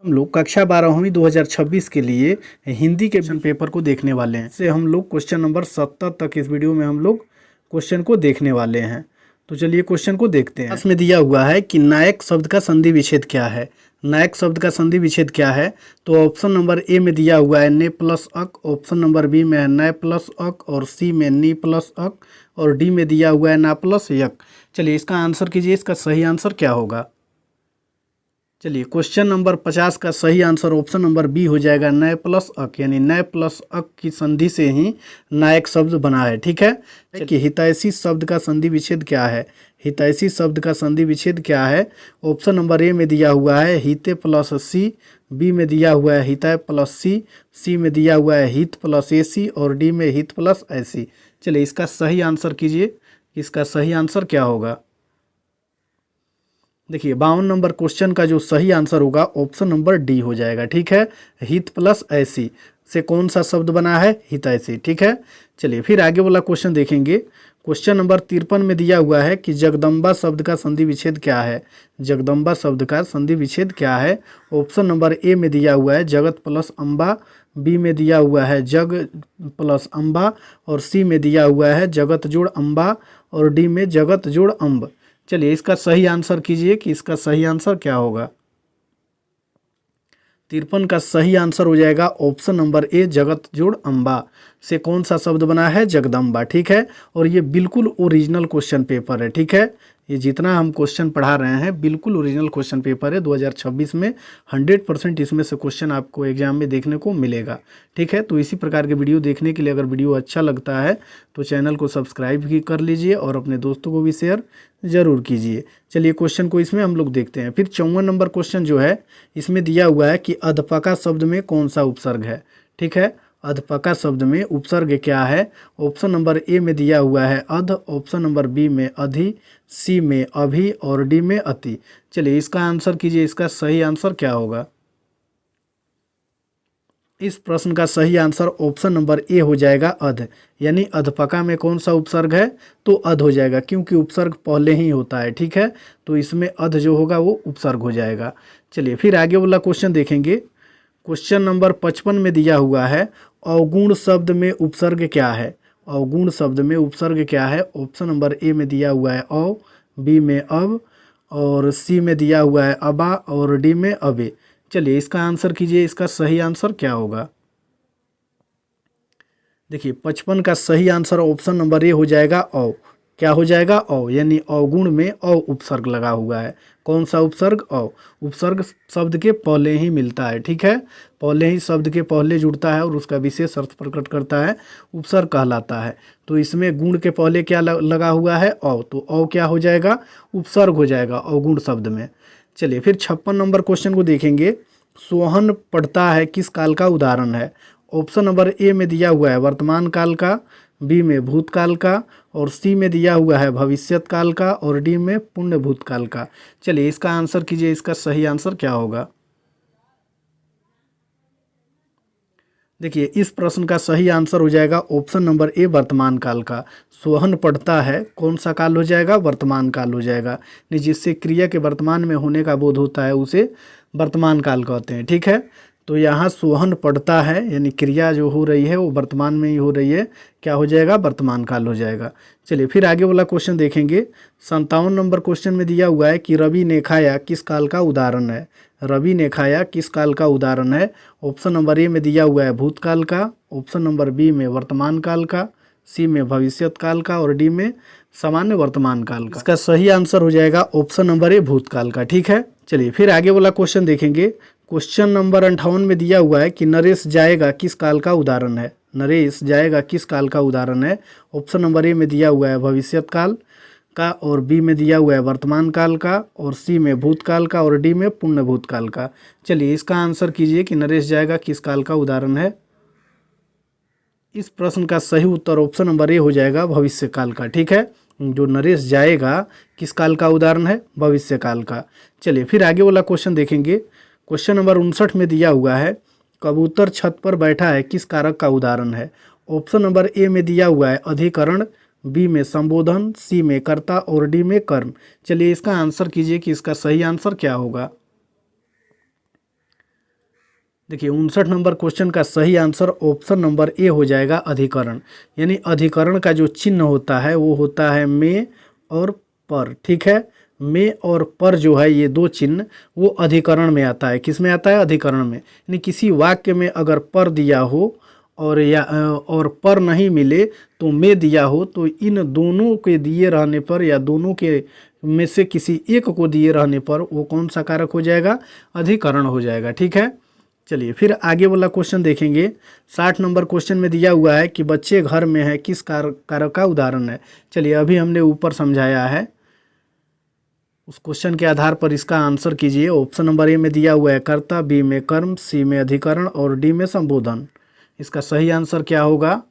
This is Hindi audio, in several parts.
हम लोग कक्षा 12वीं 2026 के लिए हिंदी के क्वेश्चन पेपर को देखने वाले हैं। से हम लोग क्वेश्चन नंबर 70 तक इस वीडियो में हम लोग क्वेश्चन को देखने वाले हैं। तो चलिए क्वेश्चन को देखते हैं। इसमें दिया हुआ है कि नायक शब्द का संधि विच्छेद क्या है। नायक शब्द का संधि विच्छेद क्या है, तो ऑप्शन नंबर ए में दिया हुआ है ने प्लस अक, ऑप्शन नंबर बी में है नय प्लस अक, और सी में नी प्लस अक, और डी में दिया हुआ है ना प्लस यक। चलिए इसका आंसर कीजिए, इसका सही आंसर क्या होगा। चलिए क्वेश्चन नंबर 50 का सही आंसर ऑप्शन नंबर बी हो जाएगा नय प्लस अक, यानी नय प्लस अक की संधि से ही नायक शब्द बना है। ठीक है कि हितैषी शब्द का संधि विच्छेद क्या है। हितैषी शब्द का संधि विच्छेद क्या है, ऑप्शन नंबर ए में दिया हुआ है हिते प्लस सी, बी में दिया हुआ है हितय प्लस सी में दिया हुआ है हित प्लस ए सी, और डी में हित प्लस ऐसी। चलिए इसका सही आंसर कीजिए, इसका सही आंसर क्या होगा। देखिए 52 नंबर क्वेश्चन का जो सही आंसर होगा ऑप्शन नंबर डी हो जाएगा। ठीक है, हित प्लस ऐसी से कौन सा शब्द बना है, हितैषी। ठीक है, चलिए फिर आगे वाला क्वेश्चन देखेंगे। क्वेश्चन नंबर 53 में दिया हुआ है कि जगदम्बा शब्द का संधि विच्छेद क्या है। जगदम्बा शब्द का संधि विच्छेद क्या है, ऑप्शन नंबर ए में दिया हुआ है जगत प्लस अम्बा, बी में दिया हुआ है जग प्लस अम्बा, और सी में दिया हुआ है जगत जोड़ अम्बा, और डी में जगत जोड़ अम्ब। चलिए इसका सही आंसर कीजिए कि इसका सही आंसर क्या होगा। 53 का सही आंसर हो जाएगा ऑप्शन नंबर ए जगत जोड़ अम्बा से कौन सा शब्द बना है, जगदम्बा। ठीक है, और ये बिल्कुल ओरिजिनल क्वेश्चन पेपर है। ठीक है, ये जितना हम क्वेश्चन पढ़ा रहे हैं बिल्कुल ओरिजिनल क्वेश्चन पेपर है 2026 में। 100% इसमें से क्वेश्चन आपको एग्जाम में देखने को मिलेगा। ठीक है, तो इसी प्रकार के वीडियो देखने के लिए अगर वीडियो अच्छा लगता है तो चैनल को सब्सक्राइब भी कर लीजिए और अपने दोस्तों को भी शेयर ज़रूर कीजिए। चलिए क्वेश्चन को इसमें हम लोग देखते हैं। फिर 54 नंबर क्वेश्चन जो है इसमें दिया हुआ है कि अधपका शब्द में कौन सा उपसर्ग है। ठीक है, अधपका शब्द में उपसर्ग क्या है, ऑप्शन नंबर ए में दिया हुआ है अध, ऑप्शन नंबर बी में अधि, सी में अभी, और डी में अति। चलिए इसका आंसर कीजिए, इसका सही आंसर क्या होगा। इस प्रश्न का सही आंसर ऑप्शन नंबर ए हो जाएगा अध, यानी अधपका में कौन सा उपसर्ग है, तो अध हो जाएगा, क्योंकि उपसर्ग पहले ही होता है। ठीक है, तो इसमें अध जो होगा वो उपसर्ग हो जाएगा। चलिए फिर आगे वाला क्वेश्चन देखेंगे। क्वेश्चन नंबर 55 में दिया हुआ है अवगुण शब्द में उपसर्ग क्या है। अवगुण शब्द में उपसर्ग क्या है, ऑप्शन नंबर ए में दिया हुआ है औ, बी में अब, और सी में दिया हुआ है अबा, और डी में अबे। चलिए इसका आंसर कीजिए, इसका सही आंसर क्या होगा। देखिए 55 का सही आंसर ऑप्शन नंबर ए हो जाएगा औ। क्या हो जाएगा, औ, यानी अवगुण में औ उपसर्ग लगा हुआ है। कौन सा उपसर्ग, औ। उपसर्ग शब्द के पहले ही मिलता है। ठीक है, पहले ही शब्द के पहले जुड़ता है और उसका विशेष अर्थ प्रकट करता है, उपसर्ग कहलाता है। तो इसमें गुण के पहले क्या लगा हुआ है, औ, तो औ क्या हो जाएगा, उपसर्ग हो जाएगा अवगुण शब्द में। चलिए फिर 56 नंबर क्वेश्चन को देखेंगे। सोहन पढ़ता है किस काल का उदाहरण है। ऑप्शन नंबर ए में दिया हुआ है वर्तमान काल का, बी में भूतकाल का, और सी में दिया हुआ है भविष्यत काल का, और डी में पुण्य भूतकाल का। चलिए इसका आंसर कीजिए, इसका सही आंसर क्या होगा। देखिए इस प्रश्न का सही आंसर हो जाएगा ऑप्शन नंबर ए वर्तमान काल का। सोहन पढ़ता है कौन सा काल हो जाएगा, वर्तमान काल हो जाएगा, जिससे क्रिया के वर्तमान में होने का बोध होता है उसे वर्तमान काल कहते हैं। ठीक है, तो यहाँ सोहन पढ़ता है यानी क्रिया जो हो रही है वो वर्तमान में ही हो रही है, क्या हो जाएगा, वर्तमान काल हो जाएगा। चलिए फिर आगे वाला क्वेश्चन देखेंगे। 57 नंबर क्वेश्चन में दिया हुआ है कि रवि ने खाया किस काल का उदाहरण है। रवि ने खाया किस काल का उदाहरण है, ऑप्शन नंबर ए में दिया हुआ है भूतकाल का, ऑप्शन नंबर बी में वर्तमान काल का, सी में भविष्यत काल का, और डी में सामान्य वर्तमान काल का। इसका सही आंसर हो जाएगा ऑप्शन नंबर ए भूतकाल का। ठीक है, चलिए फिर आगे वाला क्वेश्चन देखेंगे। क्वेश्चन नंबर 58 में दिया हुआ है कि नरेश जाएगा किस काल का उदाहरण है। नरेश जाएगा किस काल का उदाहरण है, ऑप्शन नंबर ए में दिया हुआ है भविष्यत काल का, और बी में दिया हुआ है वर्तमान काल का, और सी में भूतकाल का, और डी में पुण्य भूतकाल का। चलिए इसका आंसर कीजिए कि नरेश जाएगा किस काल का उदाहरण है। इस प्रश्न का सही उत्तर ऑप्शन नंबर ए हो जाएगा भविष्य काल का। ठीक है, जो नरेश जाएगा किस काल का उदाहरण है, भविष्य काल का। चलिए फिर आगे वाला क्वेश्चन देखेंगे। क्वेश्चन नंबर 59 में दिया हुआ है कबूतर छत पर बैठा है किस कारक का उदाहरण है। ऑप्शन नंबर ए में दिया हुआ है अधिकरण, बी में संबोधन, सी में कर्ता, और डी में कर्म। चलिए इसका आंसर कीजिए कि इसका सही आंसर क्या होगा। देखिए 59 नंबर क्वेश्चन का सही आंसर ऑप्शन नंबर ए हो जाएगा अधिकरण। यानी अधिकरण का जो चिन्ह होता है वो होता है में और पर। ठीक है, में और पर जो है ये दो चिन्ह वो अधिकरण में आता है। किस में आता है? अधिकरण में। यानी किसी वाक्य में अगर पर दिया हो और पर नहीं मिले तो में दिया हो, तो इन दोनों के दिए रहने पर या दोनों के में से किसी एक को दिए रहने पर वो कौन सा कारक हो जाएगा? अधिकरण हो जाएगा। ठीक है, चलिए फिर आगे वाला क्वेश्चन देखेंगे। 60 नंबर क्वेश्चन में दिया हुआ है कि बच्चे घर में है, किस कारक का उदाहरण है? चलिए अभी हमने ऊपर समझाया है, उस क्वेश्चन के आधार पर इसका आंसर कीजिए। ऑप्शन नंबर ए में दिया हुआ है कर्ता, बी में कर्म, सी में अधिकरण और डी में संबोधन। इसका सही आंसर क्या होगा?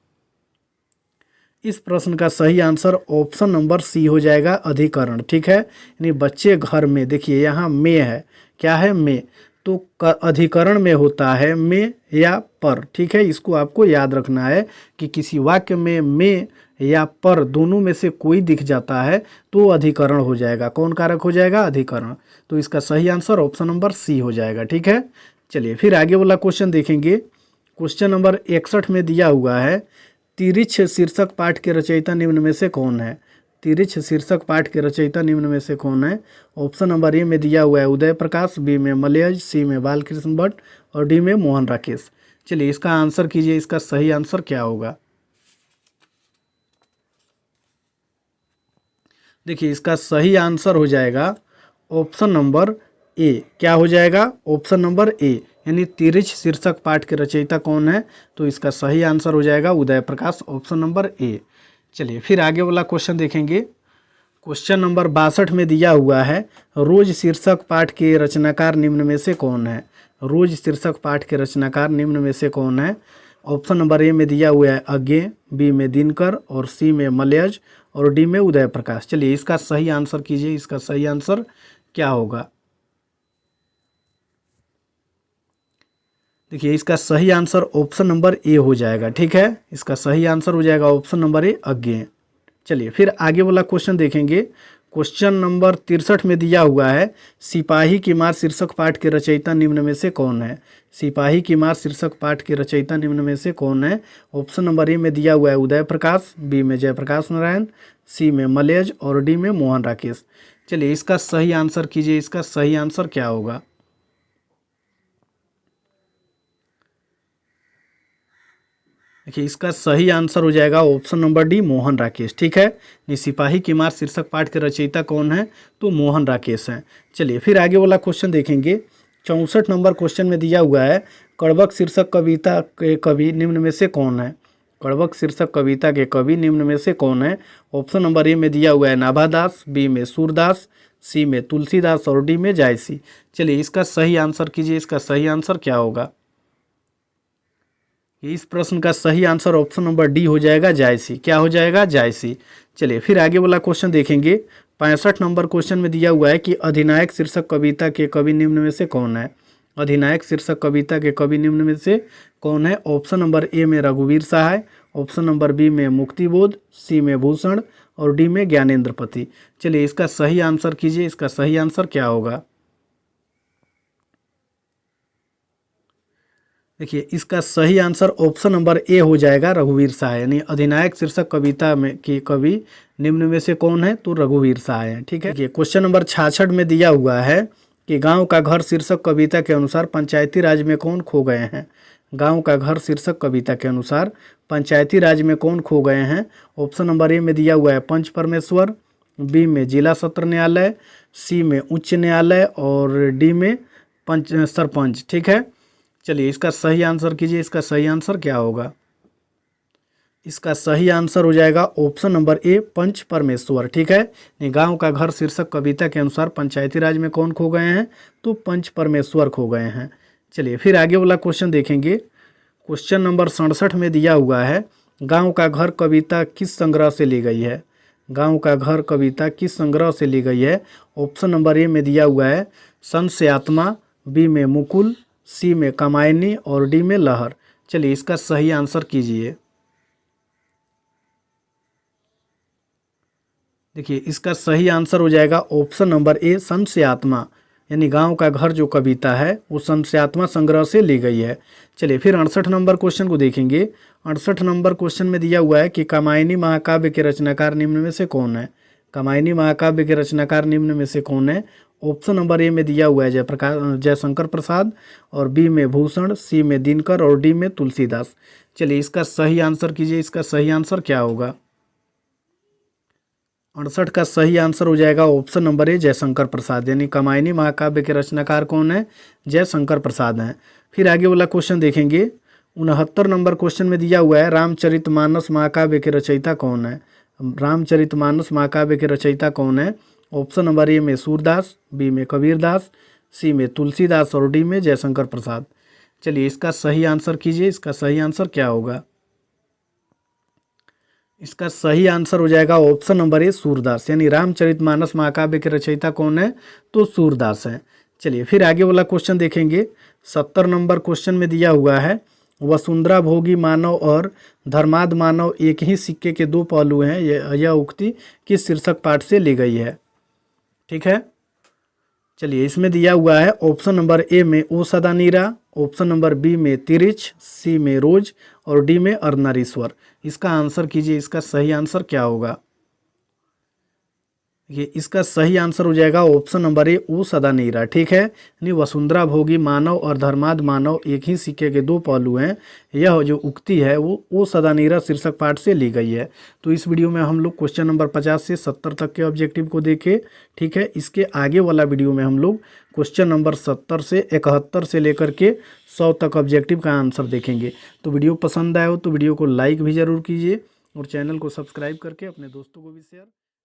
इस प्रश्न का सही आंसर ऑप्शन नंबर सी हो जाएगा, अधिकरण। ठीक है, यानी बच्चे घर में, देखिए यहाँ में है, क्या है? में, तो अधिकरण में होता है में या पर। ठीक है, इसको आपको याद रखना है कि किसी वाक्य में या पर दोनों में से कोई दिख जाता है तो अधिकरण हो जाएगा। कौन कारक हो जाएगा? अधिकरण। तो इसका सही आंसर ऑप्शन नंबर सी हो जाएगा। ठीक है, चलिए फिर आगे वाला क्वेश्चन देखेंगे। क्वेश्चन नंबर 61 में दिया हुआ है तिरिछ शीर्षक पाठ के रचयिता निम्न में से कौन है? तिरिछ शीर्षक पाठ के रचयिता निम्न में से कौन है? ऑप्शन नंबर ए में दिया हुआ है उदय प्रकाश, बी में मलयज, सी में बालकृष्ण भट्ट और डी में मोहन राकेश। चलिए इसका आंसर कीजिए, इसका सही आंसर क्या होगा? देखिए इसका सही आंसर हो जाएगा ऑप्शन नंबर ए। क्या हो जाएगा? ऑप्शन नंबर ए, यानी तिरिछ शीर्षक पाठ के रचयिता कौन है? तो इसका सही आंसर हो जाएगा Uday Prakash, option number A. चलिए फिर आगे वाला क्वेश्चन देखेंगे। क्वेश्चन नंबर 62 में दिया हुआ है रोज शीर्षक पाठ के रचनाकार निम्न में से कौन है? रोज शीर्षक पाठ के रचनाकार निम्न में से कौन है? ऑप्शन नंबर ए में दिया हुआ है अज्ञे, बी में दिनकर और सी में मलयज और डी में उदय प्रकाश। चलिए इसका सही आंसर कीजिए, इसका सही आंसर क्या होगा? देखिए इसका सही आंसर ऑप्शन नंबर ए हो जाएगा। ठीक है, इसका सही आंसर हो जाएगा ऑप्शन नंबर ए, अज्ञे। चलिए फिर आगे वाला क्वेश्चन देखेंगे। क्वेश्चन नंबर 63 में दिया हुआ है सिपाही की मार शीर्षक पाठ के रचयिता निम्न में से कौन है? सिपाही की मार शीर्षक पाठ के रचयिता निम्न में से कौन है? ऑप्शन नंबर ए में दिया हुआ है उदय प्रकाश, बी में जयप्रकाश नारायण, सी में मलयज और डी में मोहन राकेश। चलिए इसका सही आंसर कीजिए, इसका सही आंसर क्या होगा? देखिए इसका सही आंसर हो जाएगा option number D, Mohan Rakesh. ठीक है, सिपाही की मार शीर्षक पाठ के रचयिता कौन है? तो मोहन राकेश हैं। चलिए फिर आगे वाला क्वेश्चन देखेंगे। 64 नंबर क्वेश्चन में दिया हुआ है कड़बक शीर्षक कविता के कवि निम्न में से कौन है? कड़बक शीर्षक कविता के कवि निम्न में से कौन है? ऑप्शन नंबर ए में दिया हुआ है नाभादास, बी में सूरदास, सी में तुलसीदास और डी में जायसी। चलिए इसका सही आंसर कीजिए, इसका सही आंसर क्या होगा? इस प्रश्न का सही आंसर ऑप्शन नंबर डी हो जाएगा, जायसी। क्या हो जाएगा? जायसी। चलिए फिर आगे वाला क्वेश्चन देखेंगे। 65 नंबर क्वेश्चन में दिया हुआ है कि अधिनायक शीर्षक कविता के कवि निम्न में से कौन है? अधिनायक शीर्षक कविता के कवि निम्न में से कौन है? ऑप्शन नंबर ए में रघुवीर सहाय, ऑप्शन नंबर बी में मुक्तिबोध, सी में भूषण और डी में ज्ञानेंद्रपति। चलिए इसका सही आंसर कीजिए, इसका सही आंसर क्या होगा? देखिए इसका सही आंसर ऑप्शन नंबर ए हो जाएगा, रघुवीर सहाय। यानी अधिनायक शीर्षक कविता में के कवि निम्न में से कौन है? तो रघुवीर सहाय हैं। ठीक है, देखिए क्वेश्चन नंबर 66 में दिया हुआ है कि गांव का घर शीर्षक कविता के अनुसार पंचायती राज में कौन खो गए हैं? गांव का घर शीर्षक कविता के अनुसार पंचायती राज में कौन खो गए हैं? ऑप्शन नंबर ए में दिया हुआ है पंच परमेश्वर, बी में जिला सत्र न्यायालय, सी में उच्च न्यायालय और डी में पंच सरपंच। ठीक है, चलिए इसका सही आंसर कीजिए, इसका सही आंसर क्या होगा? इसका सही आंसर हो जाएगा ऑप्शन नंबर ए, पंच परमेश्वर। ठीक है, गांव का घर शीर्षक कविता के अनुसार पंचायती राज में कौन खो गए हैं? तो पंच परमेश्वर खो गए हैं। चलिए फिर आगे वाला क्वेश्चन देखेंगे। क्वेश्चन नंबर 67 में दिया हुआ है गांव का घर कविता किस संग्रह से ली गई है? गांव का घर कविता किस संग्रह से ली गई है? ऑप्शन नंबर ए में दिया हुआ है संत से आत्मा, बी में मुकुल, सी में कामायनी और डी में लहर। चलिए इसका सही आंसर कीजिए। देखिए इसका सही आंसर हो जाएगा ऑप्शन नंबर ए, संत से आत्मा। यानी गांव का घर जो कविता है वो संस्यात्मक संग्रह से ली गई है। चलिए फिर 68 नंबर क्वेश्चन को देखेंगे। 68 नंबर क्वेश्चन में दिया हुआ है कि कामायनी महाकाव्य के रचनाकार निम्न में से कौन है। कामायनी महाकाव्य के रचनाकार निम्न में से कौन है। ऑप्शन नंबर ए में दिया हुआ है जयशंकर प्रसाद, और बी में भूषण, सी में दिनकर और डी में तुलसीदास। चलिए इसका सही आंसर कीजिए, इसका सही आंसर क्या होगा। 68 का सही आंसर हो जाएगा option number A Jaishankar Prasad, यानी कामायनी महाकाव्य के रचनाकार कौन है, जयशंकर प्रसाद हैं। फिर आगे वाला क्वेश्चन देखेंगे। 69 नंबर क्वेश्चन में दिया हुआ है रामचरितमानस महाकाव्य के रचयिता कौन है। रामचरितमानस महाकाव्य के रचयिता कौन है। ऑप्शन नंबर ए में सूरदास, बी में कबीरदास, सी में तुलसीदास और डी में जयशंकर प्रसाद। चलिए इसका सही आंसर कीजिए, इसका सही आंसर क्या होगा। इसका सही आंसर हो जाएगा ऑप्शन नंबर ए सूरदास, यानी रामचरितमानस महाकाव्य के रचयिता कौन है, तो सूरदास हैं। चलिए फिर आगे वाला क्वेश्चन देखेंगे। 70 नंबर क्वेश्चन में दिया हुआ है वसुंधरा भोगी मानव और धर्माद मानव एक ही सिक्के के दो पहलू हैं, यह उक्ति किस शीर्षक पाठ से ली गई है। ठीक है, चलिए इसमें दिया हुआ है ऑप्शन नंबर ए में ओ सदा नीरा, ऑप्शन नंबर बी में तिरिच, सी में रोज और डी में अर्धनारीश्वर। इसका आंसर कीजिए, इसका सही आंसर क्या होगा। ये इसका सही आंसर हो जाएगा ऑप्शन नंबर ए ओ सदा नीरा। ठीक है, यानी वसुंधरा भोगी मानव और धर्माद मानव एक ही सिक्के के दो पहलू हैं, यह जो उक्ति है वो ओ सदा नीरा शीर्षक पाठ से ली गई है। तो इस वीडियो में हम लोग क्वेश्चन नंबर 50 से 70 तक के ऑब्जेक्टिव को देखे। ठीक है, इसके आगे वाला वीडियो में हम लोग क्वेश्चन नंबर 70 से 71 से लेकर के 100 तक ऑब्जेक्टिव का आंसर देखेंगे। तो वीडियो पसंद आए हो तो वीडियो को लाइक भी ज़रूर कीजिए और चैनल को सब्सक्राइब करके अपने दोस्तों को भी शेयर